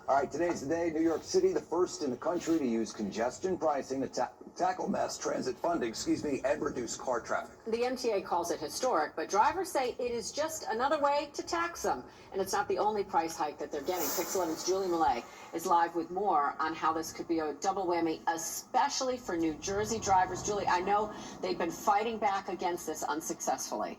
All right, today's the day. New York City, the first in the country to use congestion pricing to tackle mass transit funding, and reduce car traffic. The MTA calls it historic, but drivers say it is just another way to tax them. And it's not the only price hike that they're getting. Pix 11's Julie Millet is live with more on how this could be a double whammy, especially for New Jersey drivers. Julie, I know they've been fighting back against this unsuccessfully.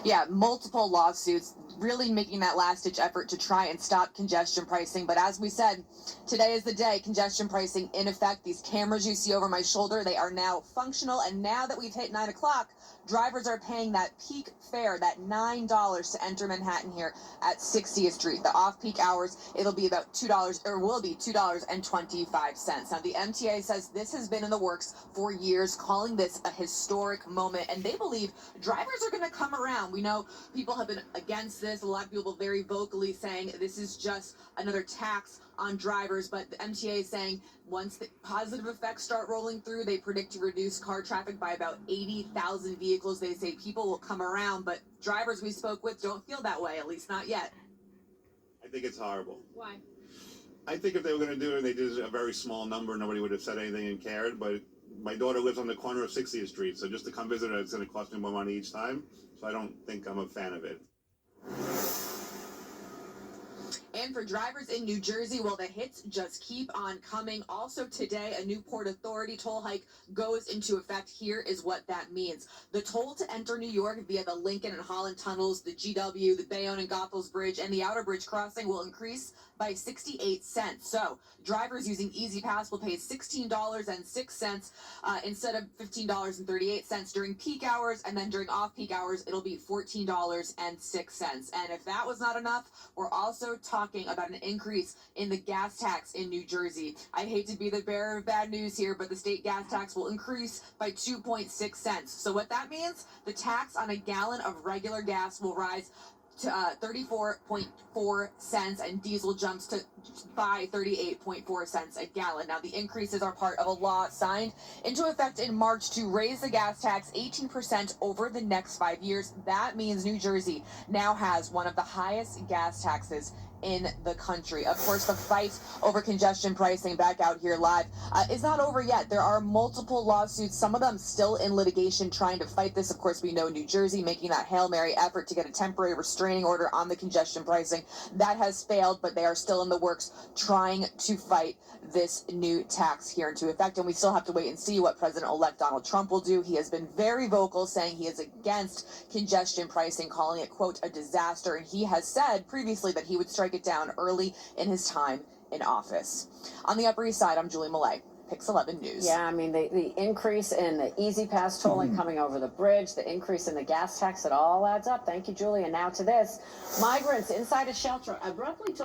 Yeah, multiple lawsuits, really making that last-ditch effort to try and stop congestion pricing. But as we said, today is the day. Congestion pricing in effect. These cameras you see over my shoulder, they are now functional. And now that we've hit 9 o'clock, drivers are paying that peak fare, that $9 to enter Manhattan here at 60th Street. The off-peak hours, it'll be about $2, or will be $2.25. Now, the MTA says this has been in the works for years, calling this a historic moment. And they believe drivers are going to come around. We know people have been against this. A lot of people very vocally saying this is just another tax on drivers, but the MTA is saying once the positive effects start rolling through, they predict to reduce car traffic by about 80,000 vehicles. They say people will come around, but drivers we spoke with don't feel that way, at least not yet. I think it's horrible. Why? I think if they were going to do it, they did a very small number, nobody would have said anything and cared, but my daughter lives on the corner of 60th Street, so just to come visit her, it's going to cost me more money each time, so I don't think I'm a fan of it. And for drivers in New Jersey, well, the hits just keep on coming. Also today, a new Port Authority toll hike goes into effect. Here is what that means. The toll to enter New York via the Lincoln and Holland tunnels, the GW, the Bayonne and Goethals Bridge, and the Outer Bridge crossing will increase by 68 cents. So drivers using Easy Pass will pay $16.06 instead of $15.38 during peak hours, and then during off-peak hours, it'll be $14.06. And if that was not enough, we're also talking about an increase in the gas tax in New Jersey. I hate to be the bearer of bad news here, but the state gas tax will increase by 2.6 cents. So what that means, the tax on a gallon of regular gas will rise to 34.4 cents, and diesel jumps to by 38.4 cents a gallon. Now, the increases are part of a law signed into effect in March to raise the gas tax 18% over the next 5 years. That means New Jersey now has one of the highest gas taxes in the country. Of course, the fight over congestion pricing back out here live is not over yet. There are multiple lawsuits, some of them still in litigation trying to fight this. Of course, we know New Jersey making that Hail Mary effort to get a temporary restraining order on the congestion pricing. That has failed, but they are still in the works trying to fight this new tax here into effect. And we still have to wait and see what President-elect Donald Trump will do. He has been very vocal, saying he is against congestion pricing, calling it, quote, a disaster. And he has said previously that he would strike it down early in his time in office. On the Upper East Side, I'm Julie Millet, Pix 11 News. Yeah, I mean, the increase in the Easy Pass tolling coming over the bridge, the increase in the gas tax, it all adds up. Thank you, Julie. And now to this. Migrants inside a shelter abruptly told